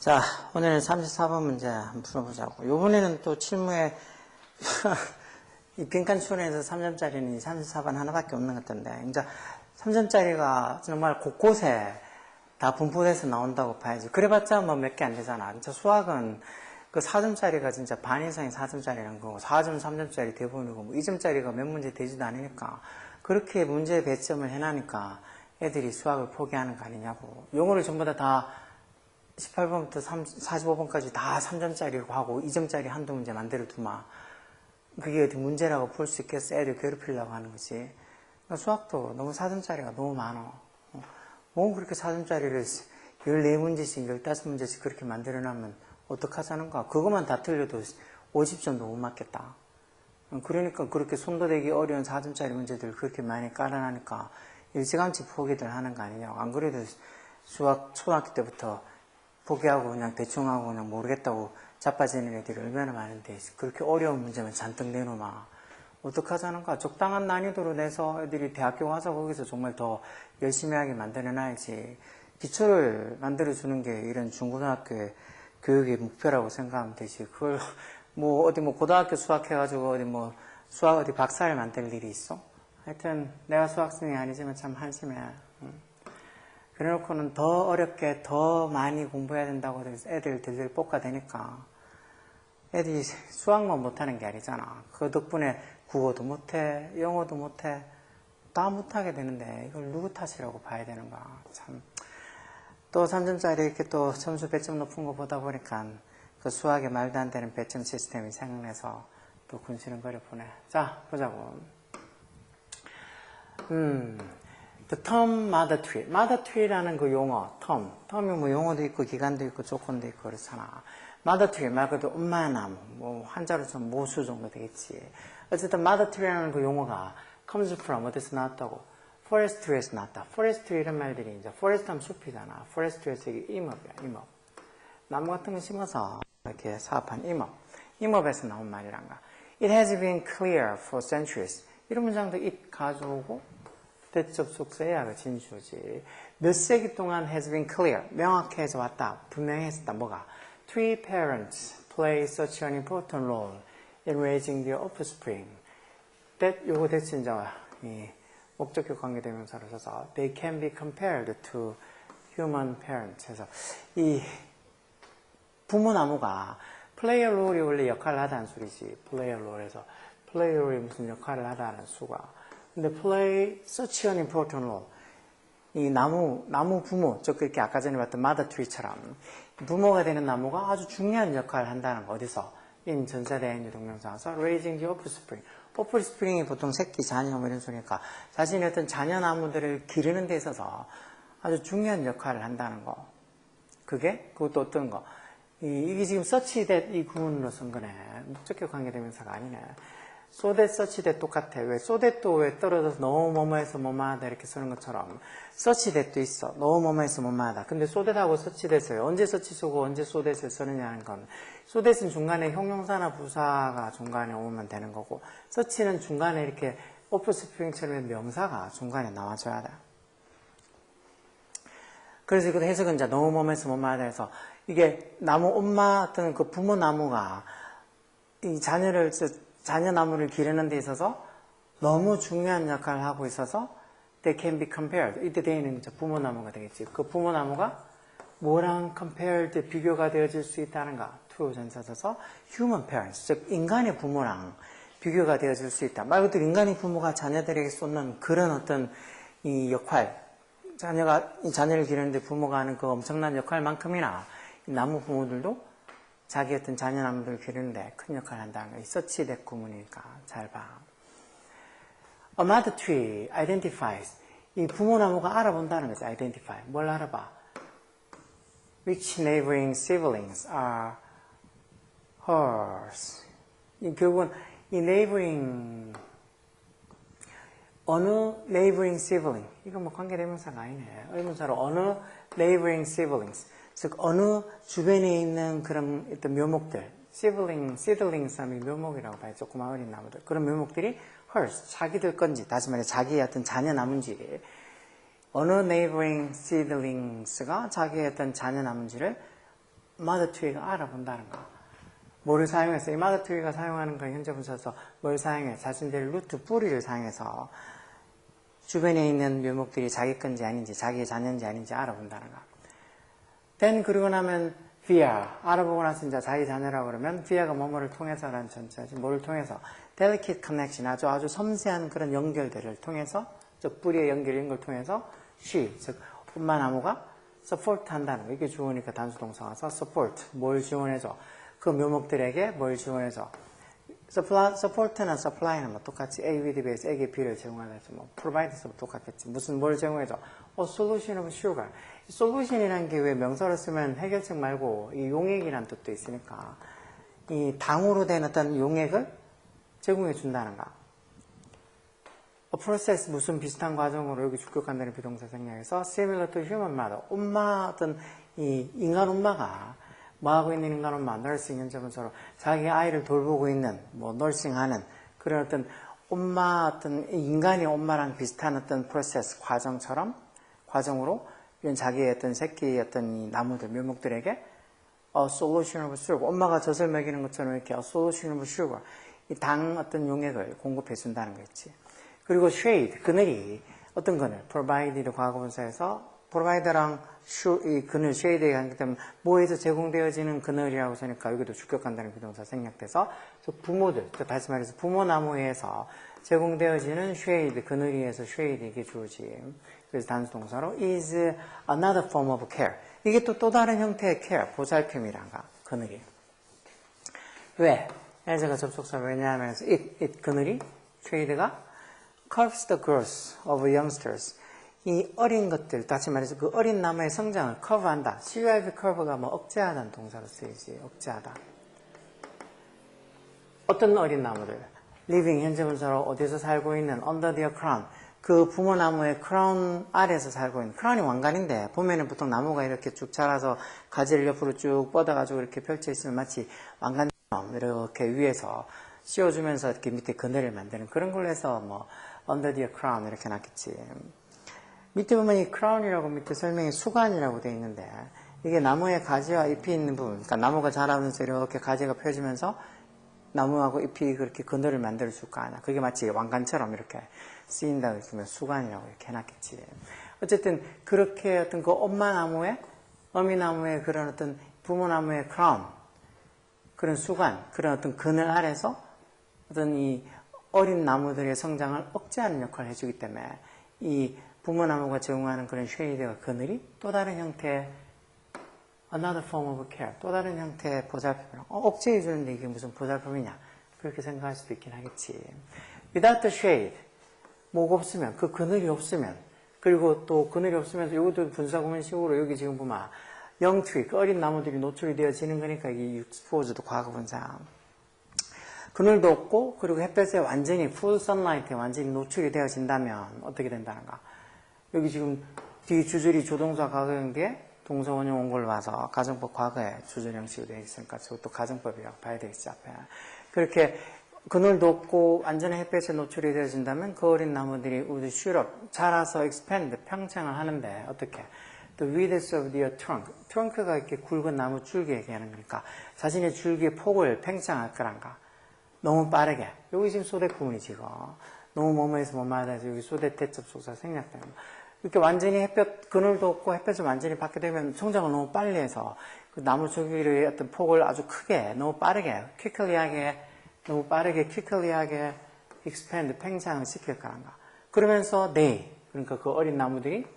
자, 오늘은 34번 문제 한번 풀어보자고. 요번에는 또 실무에 이 빈칸춘에서 3점짜리는 34번 하나밖에 없는 것 같던데, 이제 3점짜리가 정말 곳곳에 다 분포돼서 나온다고 봐야지. 그래봤자 뭐 몇 개 안 되잖아. 진짜 수학은 그 4점짜리가 진짜 반 이상이 4점짜리라는 거고, 4점, 3점짜리 대부분이고, 뭐 2점짜리가 몇 문제 되지도 않으니까, 그렇게 문제 배점을 해놔니까 애들이 수학을 포기하는 거 아니냐고. 용어를 전부 다 18번부터 45번까지 다 3점짜리고 하고 2점짜리 한두 문제 만들어 두마. 그게 어디 문제라고 볼 수 있겠어? 애들 괴롭히려고 하는 거지. 수학도 너무 4점짜리가 너무 많아. 뭐 그렇게 4점짜리를 14문제씩 15문제씩 그렇게 만들어 놔면 어떡하자는 거야. 그것만 다 틀려도 50점도 못 맞겠다. 그러니까 그렇게 손도 대기 어려운 4점짜리 문제들 그렇게 많이 깔아놔니까 일찌감치 포기들 하는 거 아니냐고. 안 그래도 수학 초등학교 때부터 포기하고 그냥 대충 하고 그냥 모르겠다고 자빠지는 애들이 얼마나 많은데 그렇게 어려운 문제만 잔뜩 내놓으마. 어떡하자는 거야. 적당한 난이도로 내서 애들이 대학교 가서 거기서 정말 더 열심히 하게 만들어놔야지. 기초를 만들어주는 게 이런 중고등학교의 교육의 목표라고 생각하면 되지. 그걸 뭐 어디 뭐 고등학교 수학 해가지고 어디 뭐 수학 어디 박사를 만들 일이 있어? 하여튼 내가 수학생이 아니지만 참 한심해. 그래놓고는 더 어렵게 더 많이 공부해야 된다고 애들 들들 볶아대니까 애들이 수학만 못하는 게 아니잖아. 그 덕분에 국어도 못해, 영어도 못해, 다 못하게 되는데 이걸 누구 탓이라고 봐야 되는 거야. 참. 또 3점짜리 이렇게 또 점수 배점 높은 거 보다 보니까 그 수학에 말도 안 되는 배점 시스템이 생각나서 또 군시렁거려 보네. 자, 보자고. The term mother tree. mother tree라는 그 용어, term이 뭐 용어도 있고 기간도 있고 조건도 있고 그렇잖아. mother tree 말 그대로 엄마의 나무, 뭐 한자로 좀 모수 정도 되겠지. 어쨌든 mother tree라는 그 용어가 comes from 어디서 나왔다고? forestry에서 나왔다. forestry 이런 말들이 이제 forest 하면 숲이잖아. forestry에서 이게 임업이야, 임업. 나무 같은 거 심어서 이렇게 사업한 임업에서 나온 말이란가. It has been clear for centuries. 이런 문장도 it 가져오고 대접속사야 그 진수지. 몇 세기 동안 has been clear. 명확해져 왔다. 분명했었다. 뭐가? Three parents play such an important role in raising their offspring. That 요거 대체 이제 이 목적격 관계대명사로 써서 they can be compared to human parents. 해서 이 부모 나무가 play a role이 원래 역할을 하다는 소리지. play a role에서 play a role이 무슨 역할을 하다는 수가. 근데 play such an important role. 이 나무 부모, 즉 이렇게 아까 전에 봤던 mother tree처럼 부모가 되는 나무가 아주 중요한 역할을 한다는 거. 어디서? in 전사대행 유동명사에서 raising the offspring. offspring이 보통 새끼, 자녀 뭐 이런 소리니까 자신의 어떤 자녀 나무들을 기르는 데 있어서 아주 중요한 역할을 한다는 거. 그것도 어떤 거? 이게 지금 such that 이 구문으로 쓴 거네. 목적격 관계대명사가 아니네. so that, such that 똑같아. 왜 so that도 왜 떨어져서 너무 뭐뭐해서 뭐뭐하다 이렇게 쓰는 것처럼 such that도 있어. 너무 뭐뭐해서 뭐뭐하다. 근데 so that하고 such that을 언제 such 쓰고 언제 so that을 쓰느냐는 건 so that은 중간에 형용사나 부사가 중간에 오면 되는 거고 such는 중간에 이렇게 offspring처럼 명사가 중간에 나와줘야 돼. 그래서 이거 해석은 이제 너무 뭐뭐해서 뭐뭐하다 해서 이게 나무 엄마 어떤 그 부모 나무가 이 자녀 나무를 기르는 데 있어서 너무 중요한 역할을 하고 있어서 they can be compared. 이때 대에는 부모 나무가 되겠지. 그 부모 나무가 뭐랑 compared 비교가 되어질 수 있다는가? to 전사 써서 human parents, 즉 인간의 부모랑 비교가 되어질 수 있다. 말 그대로 인간의 부모가 자녀들에게 쏟는 그런 어떤 이 역할, 자녀를 기르는데 부모가 하는 그 엄청난 역할만큼이나 나무 부모들도 자기 어떤 자녀 나무들 기르는데 큰 역할을 한다는 거야. such that 구문이니까 잘 봐. A mother tree identifies. 이 부모 나무가 알아본다는 거지. identify. 뭘 알아봐? Which neighboring siblings are hers. 결국은 이 neighboring 어느 neighboring sibling. 이건 뭐 관계대명사가 아니네. 의문사로 어느 neighboring siblings. 즉 어느 주변에 있는 그런 어떤 묘목들, seedlings 하면 묘목이라고 봐요. 조그마한 어린 나무들. 그런 묘목들이 hers, 자기들 건지, 다시 말해 자기의 어떤 자녀 나무인지 어느 neighboring seedlings가 자기의 어떤 자녀 나무인지를 mother tree가 알아본다는 거. 뭐를 사용해서, 이 mother tree가 사용하는 건 현재 분사에서 뭘 사용해? 자신들의 루트, 뿌리를 사용해서 주변에 있는 묘목들이 자기 건지 아닌지, 자기의 자녀인지 아닌지 알아본다는 거. then 그러고 나면 via, 알아보고 나서 이제 자기 자녀라고 그러면 via가 뭐뭐를 통해서라는 전체지, 뭐를 통해서? delicate connection, 아주 섬세한 그런 연결들을 통해서, 즉 뿌리의 이런 걸 통해서 she, 즉 엄마 나무가 support 한다는 거. 이게 주어니까 단수동사 와서 support, 뭘 지원해줘? 그 묘목들에게 뭘 지원해줘? support나 supply는 뭐 똑같이 A with B에서 A에게 B를 제공하다 해서 뭐 provide에서 똑같겠지. 무슨 뭘 제공해줘? solution of sugar. solution이라는 게 왜 명사로 쓰면 해결책 말고 이 용액이라는 뜻도 있으니까 이 당으로 된 어떤 용액을 제공해 준다는가. process 무슨 비슷한 과정으로 여기 주격한다는 비동사 생략해서 similar to human mother. 엄마 어떤 이 인간 엄마가 뭐 하고 있는 인간 엄마, nursing 현재분서로 자기 아이를 돌보고 있는 뭐 nursing하는 그런 어떤 엄마 어떤 인간이 엄마랑 비슷한 어떤 process 과정으로 이런 자기의 어떤 새끼의 어떤 이 나무들 묘목들에게 a solution of sugar. 엄마가 젖을 먹이는 것처럼 이렇게 a solution of sugar. 이 당 어떤 용액을 공급해 준다는 거 있지. 그리고 shade, 그늘이 어떤 그늘, provide를 과거분사에서 provider랑 이 그늘, shade에 하기 때문에 뭐에서 제공되어지는 그늘이라고 쓰니까 여기도 주격한다는 비동사 생략돼서 부모들, 다시 말해서 부모 나무에서 제공되어지는 shade, 그늘이에서 shade 이게 주어지. 그래서 단수동사로 is another form of care. 이게 또 다른 형태의 care, 보살핌이란가, 그늘이. 왜? 에서가 접속사 왜냐하면 it 그늘이 shade가 curbs the growth of youngsters. 이 어린 것들, 다시 말해서 그 어린 나무의 성장을 커브한다. curve, curve가 뭐 억제하다는 동사로 쓰이지. 억제하다. 어떤 어린 나무들? living, 현재 분사로 어디서 살고 있는 under their crown. 그 부모 나무의 크라운 아래에서 살고 있는. 크라운이 왕관인데 보면은 보통 나무가 이렇게 쭉 자라서 가지를 옆으로 쭉 뻗어가지고 이렇게 펼쳐 있으면 마치 왕관처럼 이렇게 위에서 씌워주면서 이렇게 밑에 그늘을 만드는 그런 걸로 해서 뭐 under their crown 이렇게 놨겠지. 밑에 보면 이 크라운이라고 밑에 설명이 수관이라고 되어 있는데 이게 나무의 가지와 잎이 있는 부분, 그러니까 나무가 자라면서 이렇게 가지가 펴지면서 나무하고 잎이 그렇게 그늘을 만들어 줄 거 아니야. 그게 마치 왕관처럼 이렇게 쓰인다고 했으면 수관이라고 이렇게 해놨겠지. 어쨌든 그렇게 어떤 그 엄마 나무의, 어미 나무의 그런 어떤 부모 나무의 크라운, 그런 수관, 그런 어떤 그늘 아래서 어떤 이 어린 나무들의 성장을 억제하는 역할을 해주기 때문에 이 부모 나무가 제공하는 그런 쉐이드와 그늘이 또 다른 형태의 another form of care, 또 다른 형태의 보살핌이라고. 억제해 주는데 이게 무슨 보살핌이냐? 그렇게 생각할 수도 있긴 하겠지. Without the shade, 뭐가 없으면, 그 그늘이 없으면, 그리고 또 그늘이 없으면서 이것도 분사구문식으로 여기 지금 보면 young tree, 그 어린 나무들이 노출이 되어지는 거니까 이게 exposed도 과거분사. 그늘도 없고 그리고 햇볕에 완전히 full sunlight에 완전히 노출이 되어진다면 어떻게 된다는가? 여기 지금 뒤 주절이 조동사 과거형 뒤에 동사 원형 온 걸 봐서 가정법 과거에 주절 형식으로 되어 있으니까 저것도 가정법이라고 봐야 되겠지 앞에. 그렇게 그늘도 없고 완전히 햇볕에 노출이 되어진다면 그 어린 나무들이 would shoot up, 자라서 expand, 평창을 하는데 어떻게? The width of their trunk. 트렁크가 이렇게 굵은 나무 줄기 얘기하는 거니까 자신의 줄기의 폭을 팽창할 거란가. 너무 빠르게. 여기 지금 소대 구문이지 이거. 너무 뭐뭐해서 뭐뭐하다 해서 여기 소대 대접속사 생략되는 거. 이렇게 완전히 햇볕, 그늘도 없고 햇볕을 완전히 받게 되면 성장을 너무 빨리 해서 그 나무 줄기의 어떤 폭을 아주 크게, 너무 빠르게, quickly하게, 너무 빠르게, quickly하게 expand, 팽창을 시킬 거란가. 그러면서 they, 그러니까 그 어린 나무들이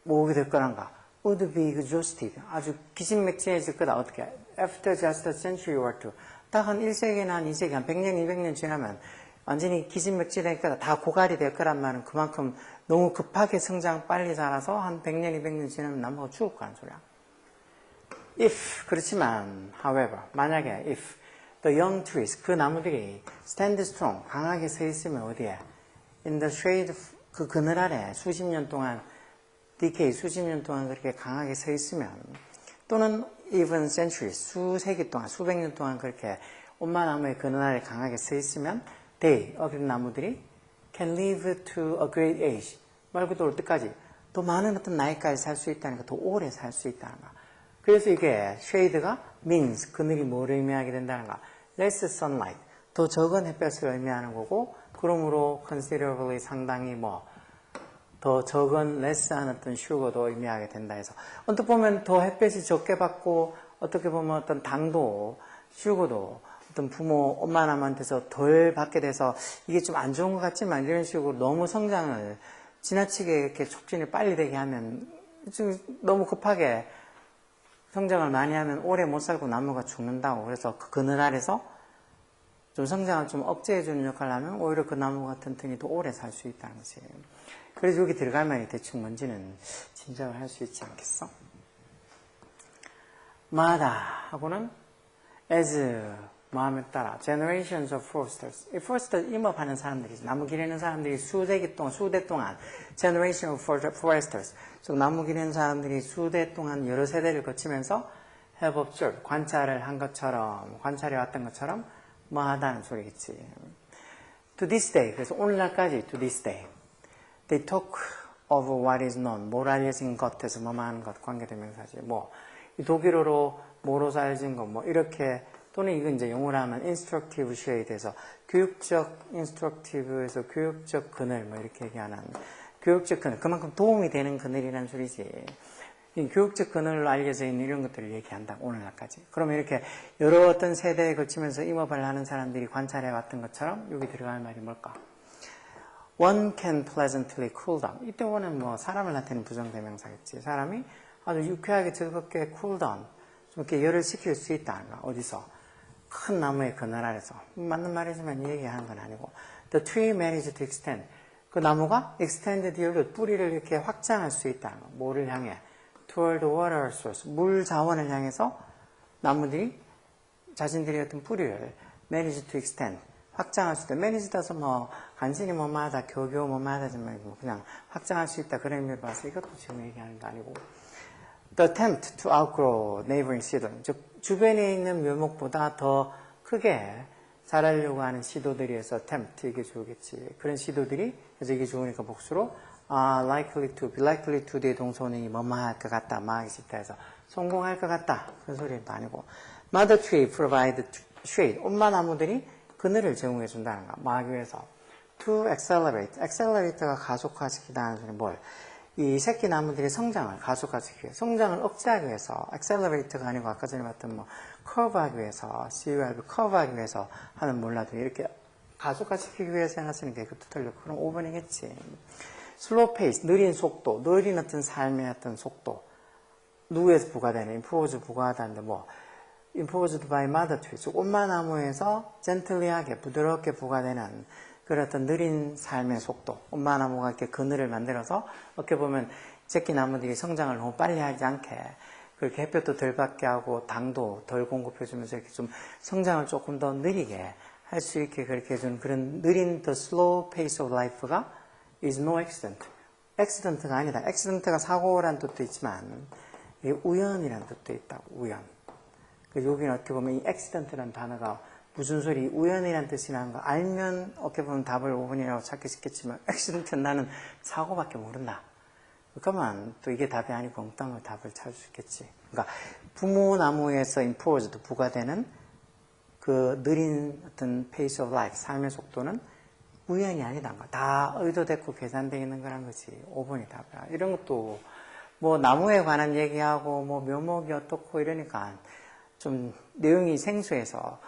뭐게 될 거란가. would be exhausted. 아주 기진맥진해질 거다. 어떻게? After just a century or two. 딱 한 1세기나 한 2세기, 한 100년, 200년 지나면 완전히 기진맥진할 거다. 다 고갈이 될 거란 말은 그만큼 너무 급하게 성장 빨리 자라서 한 100년, 200년 지나면 나무가 죽을 거란 소리야. If, 그렇지만, however, 만약에 if the young trees, 그 나무들이 stand strong, 강하게 서 있으면 어디에? In the shade, 그 그늘 아래 수십 년 동안 decay, 수십 년 동안 그렇게 강하게 서 있으면 또는 even centuries, 수세기 동안, 수백 년 동안 그렇게 엄마 나무의 그늘 아래 강하게 서 있으면 they, 어린 나무들이 can live to a great age. 말 그대로 어디까지? 더 많은 어떤 나이까지 살 수 있다는 거, 더 오래 살 수 있다는 거. 그래서 이게 shade가 means 그늘이 뭐를 의미하게 된다는가? less sunlight 더 적은 햇볕을 의미하는 거고 그러므로 considerably 상당히 더 적은 less한 어떤 sugar도 의미하게 된다 해서 언뜻 보면 더 햇볕이 적게 받고 어떻게 보면 어떤 당도, sugar도 어떤 부모, 엄마 남한테서 덜 받게 돼서 이게 좀 안 좋은 것 같지만 이런 식으로 너무 성장을 지나치게 이렇게 촉진이 빨리 되게 하면 좀 너무 급하게 성장을 많이 하면 오래 못 살고 나무가 죽는다고. 그래서 그 그늘 아래서 좀 성장을 좀 억제해주는 역할을 하면 오히려 그 나무가 튼튼히 더 오래 살 수 있다는 거지. 그래서 여기 들어갈 말이 대충 뭔지는 짐작을 할 수 있지 않겠어? 마다 하고는 as 마음에 따라 generations of foresters. 이 foresters 임업하는 사람들이지. 나무 기르는 사람들이 수대 동안 generation of foresters. 즉 나무 기르는 사람들이 수대 동안 여러 세대를 거치면서 have observed 관찰을 한 것처럼 관찰해 왔던 것처럼 하다는 소리겠지. To this day. 그래서 오늘날까지 to this day. They talk of what is known. 뭘 알려진 것에서 뭐만 것 관계대명사지. 이 독일어로 뭐로 알려진 것 이렇게 또는 이건 이제 영어로 하면 instructive shade에서 교육적 instructive에서 교육적 그늘 이렇게 얘기하는 교육적 그늘 그만큼 도움이 되는 그늘이라는 소리지. 이 교육적 그늘로 알려져 있는 이런 것들을 얘기한다 오늘날까지. 그러면 이렇게 여러 어떤 세대에 걸치면서 임업을 하는 사람들이 관찰해 왔던 것처럼 여기 들어갈 말이 뭘까? One can pleasantly cool down. 이때 one은 사람을 나타내는 부정대명사겠지. 사람이 아주 유쾌하게 즐겁게 cool down 좀 이렇게 열을 식힐 수 있다는 거. 어디서? 큰 나무의 그늘 아래서. 맞는 말이지만 이 얘기하는 건 아니고. The tree managed to extend. 그 나무가 extended the 뿌리를 이렇게 확장할 수 있다는 거. 뭐를 향해? Toward the water source. 물 자원을 향해서 나무들이 자신들의 어떤 뿌리를 managed to extend. 확장할 수 있다. managed 해서 간신히 뭐마다 겨우겨우 뭐마다지만 그냥 확장할 수 있다. 그런 의미를 봐서 이것도 지금 얘기하는 거 아니고. The attempt to outgrow neighboring seedling. 즉 주변에 있는 묘목보다 더 크게 자라려고 하는 시도들이어서 attempt 이게 좋겠지. 그런 시도들이 그래서 이게 좋으니까 복수로 likely to, be likely to의 동사원이 뭐뭐할 것 같다, 마하기 싫다 해서 성공할 것 같다. 그런 소리는 아니고 Mother tree provide shade. 엄마 나무들이 그늘을 제공해 준다는 거. 마하기 위해서 to accelerate. accelerate가 가속화시키다는 소리는 뭘? 이 새끼 나무들의 성장을 가속화시키기 위해서, 성장을 억제하기 위해서, accelerate가 아니고 아까 전에 봤던 curve하기 위해서, curve, curve하기 위해서 하는 몰라도 이렇게 가속화시키기 위해서 해놨으니까 이것도 틀려. 그럼 5번이겠지. slow pace, 느린 속도, 느린 어떤 삶의 어떤 속도. 누구에서 부과되는, imposed 부과하다는데 imposed by mother tree, 즉 엄마 나무에서 gently하게, 부드럽게 부과되는 그런 어떤 느린 삶의 속도. 엄마 나무가 이렇게 그늘을 만들어서 어떻게 보면 새끼 나무들이 성장을 너무 빨리 하지 않게 그렇게 햇볕도 덜 받게 하고 당도 덜 공급해주면서 이렇게 좀 성장을 조금 더 느리게 할 수 있게 그렇게 해준 그런 느린 the slow pace of life가 is no accident. accident가 아니다. accident가 사고란 뜻도 있지만 이게 우연이란 뜻도 있다고. 우연. 여기는 어떻게 보면 이 accident라는 단어가 무슨 소리, 우연이란 뜻이 나는 거 알면 어떻게 보면 답을 5번이라고 찾기 쉽겠지만 accident는 나는 사고밖에 모른다. 그러면 또 이게 답이 아니고 엉뚱한 답을 찾을 수 있겠지. 그러니까 부모 나무에서 imposed 부과되는 그 느린 어떤 pace of life, 삶의 속도는 우연이 아니다. 다 의도됐고 계산되어 있는 거란 거지. 5번이 답이야. 이런 것도 나무에 관한 얘기하고 묘목이 어떻고 이러니까 좀 내용이 생소해서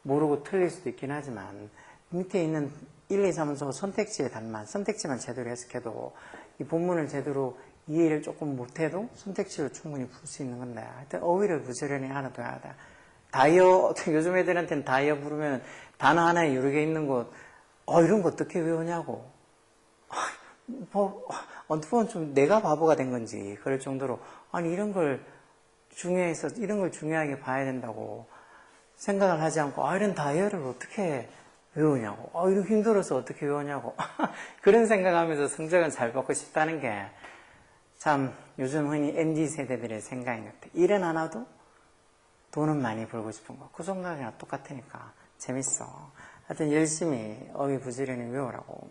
모르고 틀릴 수도 있긴 하지만 밑에 있는 1, 2, 3, 4 선택지의 답만, 선택지만 제대로 해석해도 이 본문을 제대로 이해를 조금 못해도 선택지로 충분히 풀 수 있는 건데 하여튼 어휘를 부지런히 알아둬야 돼. 다이어, 요즘 애들한테는 다이어 부르면 단어 하나에 여러 개 있는 거 이런 거 어떻게 외우냐고. 어떻게 보면 좀 내가 바보가 된 건지 그럴 정도로 아니 이런 걸 중요하게 봐야 된다고 생각을 하지 않고 이런 다이어를 어떻게 외우냐고 이런 힘들어서 어떻게 외우냐고 그런 생각하면서 성적은 잘 받고 싶다는 게 참 요즘 흔히 MZ 세대들의 생각인 것 같아. 일은 안 하도 돈은 많이 벌고 싶은 거. 그 생각이랑 똑같으니까 재밌어. 하여튼 열심히 어휘 부지런히 외우라고.